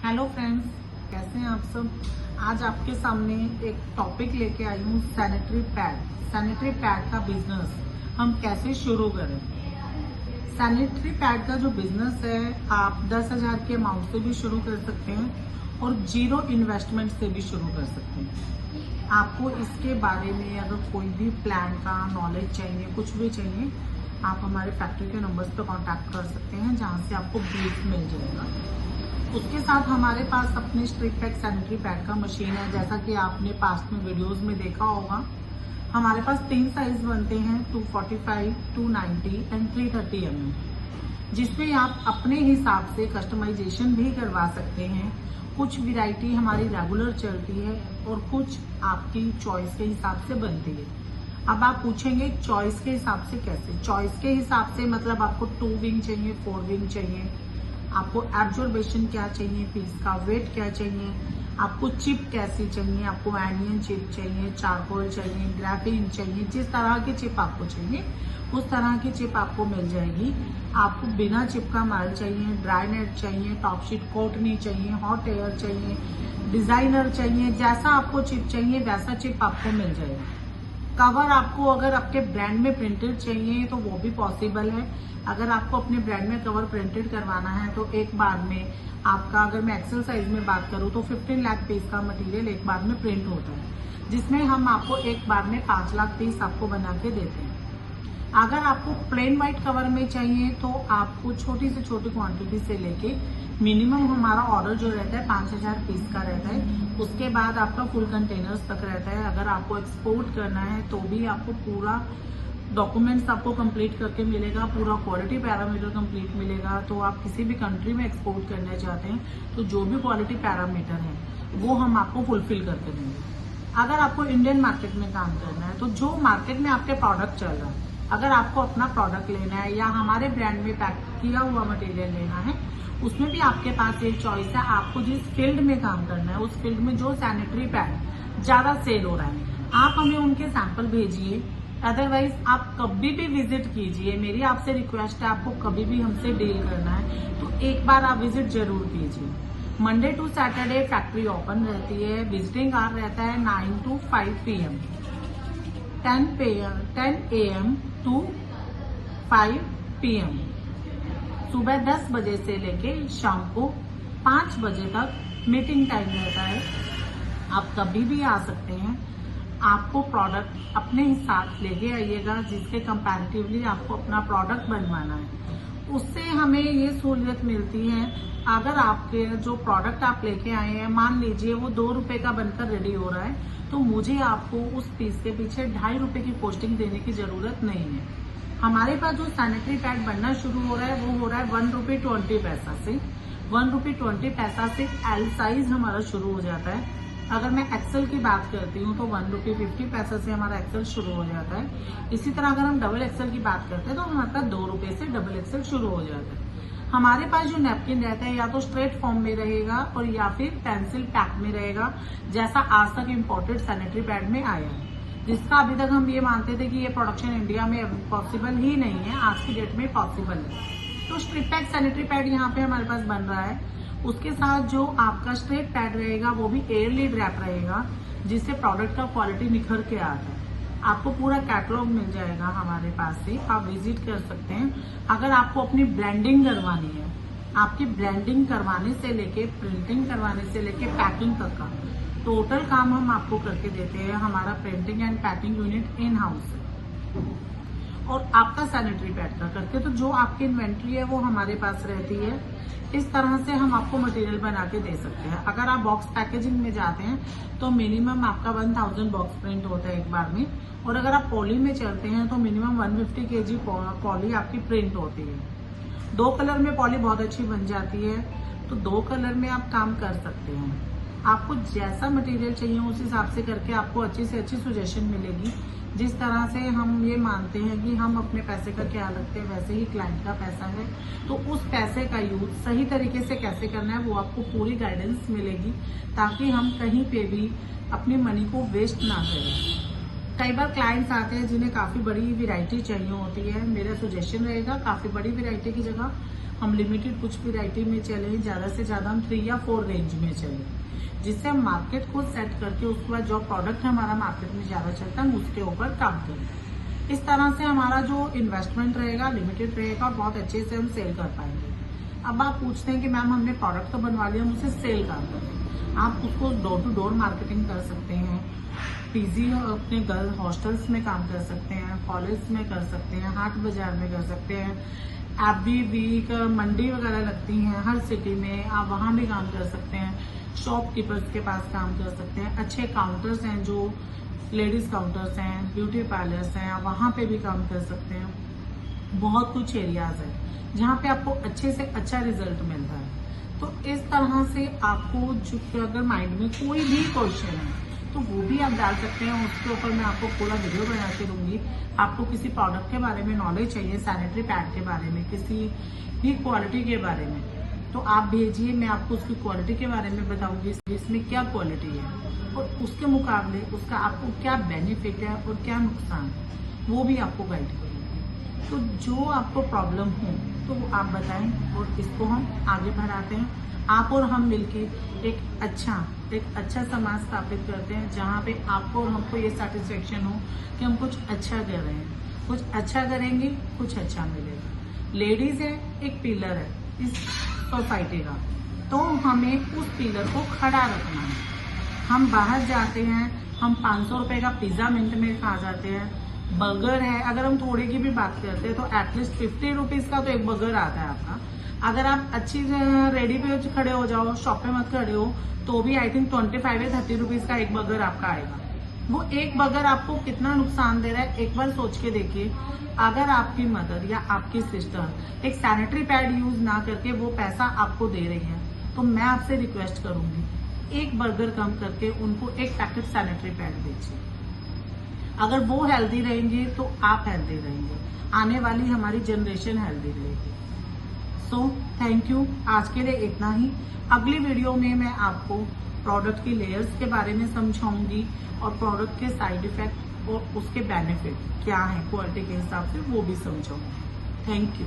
Hello friends, कैसे हैं आप सब। आज आपके सामने एक टॉपिक लेके आई हूँ, सैनिटरी पैड का बिजनेस हम कैसे शुरू करें। सैनिटरी पैड का जो बिजनेस है, आप 10,000 के अमाउंट से भी शुरू कर सकते हैं और 0 इन्वेस्टमेंट से भी शुरू कर सकते हैं। आपको इसके बारे में अगर कोई भी प्लान का नॉलेज चाहिए, कुछ भी चाहिए, आप हमारे फैक्ट्री के नंबर्स पर कांटेक्ट कर सकते हैं, जहां से आपको ब्रीफ मिल जाएगा। उसके साथ हमारे पास अपने स्ट्रिप पैक सैनिटरी पैड का मशीन है। जैसा कि आपने पास्ट में वीडियोस में देखा होगा, हमारे पास 3 साइज बनते हैं, 245, 290 एंड 330 mm, जिसमें आप अपने हिसाब से कस्टमाइजेशन भी करवा सकते हैं। कुछ वैरायटी हमारी रेगुलर चलती है और कुछ आपकी चॉइस के हिसाब से बनती है। अब आप पूछेंगे चॉइस के हिसाब से कैसे। चॉइस के हिसाब से मतलब आपको 2 विंग चाहिए, 4 विंग चाहिए, आपको एब्जॉर्बेशन क्या चाहिए, पीस का वेट क्या चाहिए, आपको चिप कैसी चाहिए, आपको एनियन चिप चाहिए, चारकोल चाहिए, ग्राफीन चाहिए, जिस तरह की चिप आपको चाहिए उस तरह की चिप आपको मिल जाएगी। आपको बिना चिप का माल चाहिए, ड्राई नेट चाहिए, टॉप शीट कोटनी चाहिए, हॉट एयर चाहिए, डिजाइनर चाहिए, जैसा आपको चिप चाहिए वैसा चिप आपको मिल जाएगा। कवर आपको अगर आपके ब्रांड में प्रिंटेड चाहिए तो वो भी पॉसिबल है। अगर आपको अपने ब्रांड में कवर प्रिंटेड करवाना है तो एक बार में आपका, अगर मैं एक्सेल साइज में बात करूं तो 15 लाख पीस का मटेरियल एक बार में प्रिंट होता है, जिसमें हम आपको एक बार में 5 लाख पीस आपको बना के देते हैं। अगर आपको प्लेन व्हाइट कवर में चाहिए तो आपको छोटी से छोटी क्वांटिटी से लेके मिनिमम हमारा ऑर्डर जो रहता है 5,000 पीस का रहता है। उसके बाद आपका फुल कंटेनर्स तक रहता है। अगर आपको एक्सपोर्ट करना है तो भी आपको पूरा डॉक्यूमेंट्स आपको कंप्लीट करके मिलेगा, पूरा क्वालिटी पैरामीटर कंप्लीट मिलेगा। तो आप किसी भी कंट्री में एक्सपोर्ट करना चाहते हैं तो जो भी क्वालिटी पैरामीटर है वो हम आपको फुलफिल करके देंगे। अगर आपको इंडियन मार्केट में काम करना है तो जो मार्केट में आपके प्रोडक्ट चल रहा है, अगर आपको अपना प्रोडक्ट लेना है या हमारे ब्रांड में पैक किया हुआ मटेरियल लेना है, उसमें भी आपके पास एक चॉइस है। आपको जिस फील्ड में काम करना है उस फील्ड में जो सैनिटरी पैड ज्यादा सेल हो रहा है, आप हमें उनके सैंपल भेजिए। अदरवाइज आप कभी भी विजिट कीजिए। मेरी आपसे रिक्वेस्ट है, आपको कभी भी हमसे डील करना है तो एक बार आप विजिट जरूर कीजिए। Monday to Saturday factory open रहती है। विजिटिंग आवर रहता है 9 to 5 PM, 10 AM to 5 PM। सुबह 10 बजे से लेके शाम को 5 बजे तक मीटिंग टाइम रहता है। आप कभी भी आ सकते हैं। आपको प्रोडक्ट अपने हिसाब लेके आइएगा, जिसके कंपैरेटिवली आपको अपना प्रोडक्ट बनवाना है। उससे हमें ये सहूलियत मिलती है, अगर आपके जो प्रोडक्ट आप लेके आए हैं, मान लीजिए वो 2 रुपए का बनकर रेडी हो रहा है, तो मुझे आपको उस पीस के पीछे 2.5 रुपए की पोस्टिंग देने की जरूरत नहीं है। हमारे पास जो सैनिटरी पैड बनना शुरू हो रहा है वो हो रहा है 1 रुपये 20 पैसा से। 1 रुपये 20 पैसा से एल साइज हमारा शुरू हो जाता है। अगर मैं एक्सेल की बात करती हूँ तो 1 रुपये 50 पैसा से हमारा एक्सेल शुरू हो जाता है। इसी तरह अगर हम डबल एक्सेल की बात करते हैं तो हमारे पास 2 रुपये से डबल एक्सेल शुरू हो जाता है। हमारे पास जो नैपकिन रहता है या तो स्ट्रेट फॉर्म में रहेगा और या फिर पेंसिल पैक में रहेगा, जैसा आज तक इम्पोर्टेड सैनिटरी पैड में आया है, जिसका अभी तक हम ये मानते थे कि ये प्रोडक्शन इंडिया में पॉसिबल ही नहीं है, आज की डेट में पॉसिबल है। तो स्ट्रिप पैक सैनिटरी पैड यहाँ पे हमारे पास बन रहा है। उसके साथ जो आपका स्ट्रेट पैड रहेगा वो भी एयरली रैप रहेगा, जिससे प्रोडक्ट का क्वालिटी निखर के आता है। आपको पूरा कैटलॉग मिल जाएगा हमारे पास से, आप विजिट कर सकते हैं। अगर आपको अपनी ब्रांडिंग करवानी है, आपकी ब्रांडिंग करवाने से लेके प्रिंटिंग करवाने से लेके पैकिंग तक का टोटल काम हम आपको करके देते हैं। हमारा printing and packing unit in house है और आपका सैनिटरी पैड का करके, तो जो आपकी इन्वेंट्री है वो हमारे पास रहती है। इस तरह से हम आपको मटेरियल बना के दे सकते हैं। अगर आप बॉक्स पैकेजिंग में जाते हैं तो मिनिमम आपका 1000 बॉक्स प्रिंट होता है एक बार में, और अगर आप पॉली में चलते हैं तो मिनिमम 150 kg पॉली आपकी प्रिंट होती है। 2 कलर में पॉली बहुत अच्छी बन जाती है, तो 2 कलर में आप काम कर सकते हैं। आपको जैसा मटेरियल चाहिए उस हिसाब से करके आपको अच्छी से अच्छी सजेशन मिलेगी। जिस तरह से हम ये मानते हैं कि हम अपने पैसे का ख्याल रखते हैं, वैसे ही क्लाइंट का पैसा है, तो उस पैसे का यूज सही तरीके से कैसे करना है वो आपको पूरी गाइडेंस मिलेगी, ताकि हम कहीं पे भी अपनी मनी को वेस्ट ना करें। कई बार क्लाइंट्स आते हैं जिन्हें काफ़ी बड़ी वैरायटी चाहिए होती है। मेरा सजेशन रहेगा काफ़ी बड़ी वैरायटी की जगह हम लिमिटेड कुछ वैरायटी में चलें, ज़्यादा से ज़्यादा हम 3 या 4 रेंज में चलें, जिससे हम मार्केट को सेट करके उसके बाद जो प्रोडक्ट हमारा मार्केट में ज़्यादा चलता है हम उसके ऊपर काम करें। इस तरह से हमारा जो इन्वेस्टमेंट रहेगा लिमिटेड रहेगा और बहुत अच्छे से हम सेल कर पाएंगे। अब आप पूछते हैं कि मैम हमने प्रोडक्ट तो बनवा लिया, हम उसे सेल कर करें। आप उसको डोर टू डोर मार्केटिंग कर सकते हैं, पीजी अपने गर्ल्स हॉस्टल्स में काम कर सकते हैं, कॉलेज में कर सकते हैं, हाट बाजार में कर सकते हैं, एवरी वीक मंडी वगैरह लगती हैं हर सिटी में, आप वहाँ भी काम कर सकते हैं। शॉपकीपर्स के पास काम कर सकते हैं। अच्छे काउंटर्स हैं जो लेडीज काउंटर्स हैं, ब्यूटी पार्लर्स हैं, आप वहाँ पे भी काम कर सकते हैं। बहुत कुछ एरियाज है जहाँ पे आपको अच्छे से अच्छा रिजल्ट मिलता है। तो इस तरह से आपको जो अगर माइंड में कोई भी क्वेश्चन है तो वो भी आप डाल सकते हैं। उसके ऊपर मैं आपको पूरा वीडियो बना के दूंगी। आपको किसी प्रोडक्ट के बारे में नॉलेज चाहिए, सैनिटरी पैड के बारे में, किसी भी क्वालिटी के बारे में, तो आप भेजिए, मैं आपको उसकी क्वालिटी के बारे में बताऊंगी, इसमें क्या क्वालिटी है और उसके मुकाबले उसका आपको क्या बेनिफिट है और क्या नुकसान है, वो भी आपको गाइड करूंगी। तो जो आपको प्रॉब्लम हो तो वो आप बताएं और इसको हम आगे बढ़ाते हैं। आप और हम मिलके एक अच्छा समाज स्थापित करते हैं जहाँ पे आपको और हमको ये सेटिस्फेक्शन हो कि हम कुछ अच्छा कर रहे हैं। कुछ अच्छा करेंगे, कुछ अच्छा मिलेगा। लेडीज है एक पिलर है इस सोसाइटी का, तो हमें उस पिलर को खड़ा रखना है। हम बाहर जाते हैं, हम 500 रुपए का पिज्जा मिनट में खा जाते हैं। बर्गर है, अगर हम थोड़े की भी बात करते हैं तो एटलीस्ट 50 रुपीज का तो एक बर्गर आता है आपका। अगर आप अच्छी रेडी पे खड़े हो जाओ, शॉप पे मत खड़े हो, तो भी आई थिंक 25 या 30 रुपीज का एक बर्गर आपका आएगा। वो एक बर्गर आपको कितना नुकसान दे रहा है एक बार सोच के देखिए। अगर आपकी मदर या आपकी सिस्टर एक सैनिटरी पैड यूज ना करके वो पैसा आपको दे रही है, तो मैं आपसे रिक्वेस्ट करूंगी एक बर्गर कम करके उनको एक पैकेट सैनिटरी पैड दीजिए। अगर वो हेल्दी रहेंगे तो आप हेल्दी रहेंगे, आने वाली हमारी जनरेशन हेल्दी रहेगी। सो थैंक यू, आज के लिए इतना ही। अगली वीडियो में मैं आपको प्रोडक्ट की लेयर्स के बारे में समझाऊंगी और प्रोडक्ट के साइड इफेक्ट और उसके बेनिफिट क्या है क्वालिटी के हिसाब से वो भी समझाऊंगी। Thank you.